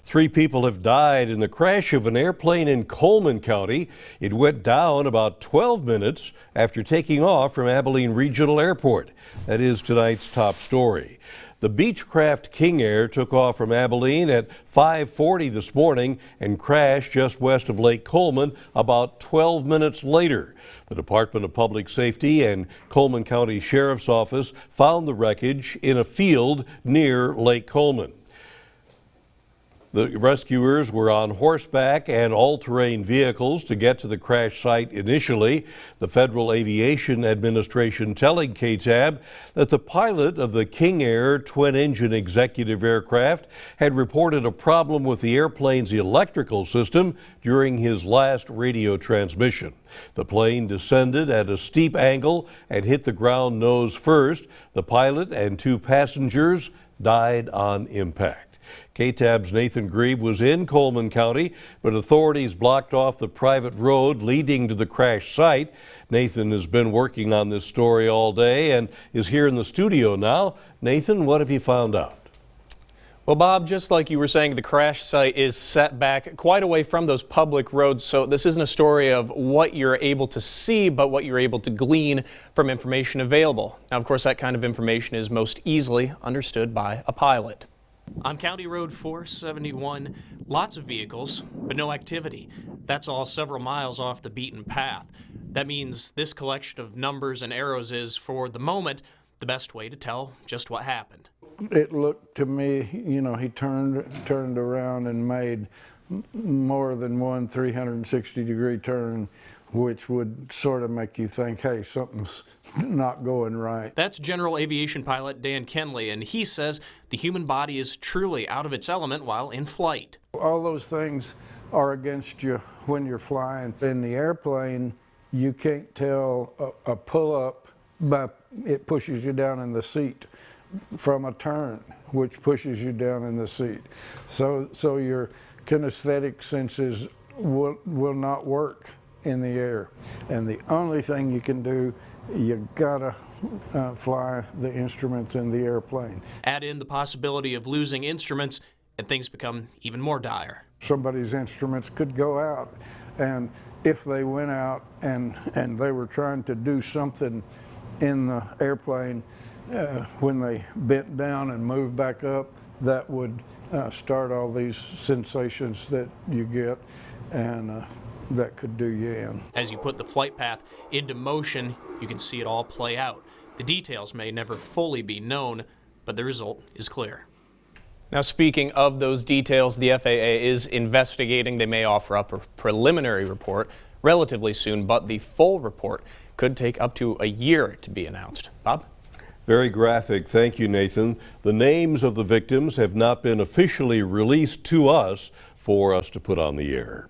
3 people have died in the crash of an airplane in Coleman County. It went down about 12 minutes after taking off from Abilene Regional Airport. That is tonight's top story. The Beechcraft King Air took off from Abilene at 5:40 this morning and crashed just west of Lake Coleman about 12 minutes later. The Department of Public Safety and Coleman County Sheriff's Office found the wreckage in a field near Lake Coleman. The rescuers were on horseback and all-terrain vehicles to get to the crash site initially. The Federal Aviation Administration telling KTAB that the pilot of the King Air twin-engine executive aircraft had reported a problem with the airplane's electrical system during his last radio transmission. The plane descended at a steep angle and hit the ground nose first. The pilot and 2 passengers died on impact. KTAB's Nathan Grieve was in Coleman County, but authorities blocked off the private road leading to the crash site. Nathan has been working on this story all day and is here in the studio now. Nathan, what have you found out? Well, Bob, just like you were saying, the crash site is set back quite away from those public roads, so this isn't a story of what you're able to see, but what you're able to glean from information available. Now, of course, that kind of information is most easily understood by a pilot. On County Road 471, lots of vehicles, but no activity. That's all several miles off the beaten path. That means this collection of numbers and arrows is, for the moment, the best way to tell just what happened. It looked to me, you know, he turned around and made more than one 360-degree turn, which would sort of make you think, hey, something's not going right. That's General Aviation pilot Dan Kenley, and he says the human body is truly out of its element while in flight. All those things are against you when you're flying. In the airplane, you can't tell a pull-up, but it pushes you down in the seat, from a turn, which pushes you down in the seat. So your kinesthetic senses will not work in the air. And the only thing you can do, you gotta fly the instruments in the airplane. Add in the possibility of losing instruments and things become even more dire. Somebody's instruments could go out, and if they went out and they were trying to do something in the airplane, when they bent down and moved back up, that would start all these sensations that you get, and that could do you in. As you put the flight path into motion, you can see it all play out. The details may never fully be known, but the result is clear. Now, speaking of those details, the FAA is investigating. They may offer up a preliminary report relatively soon, but the full report could take up to a year to be announced. Bob? Very graphic. Thank you, Nathan. The names of the victims have not been officially released to us for us to put on the air.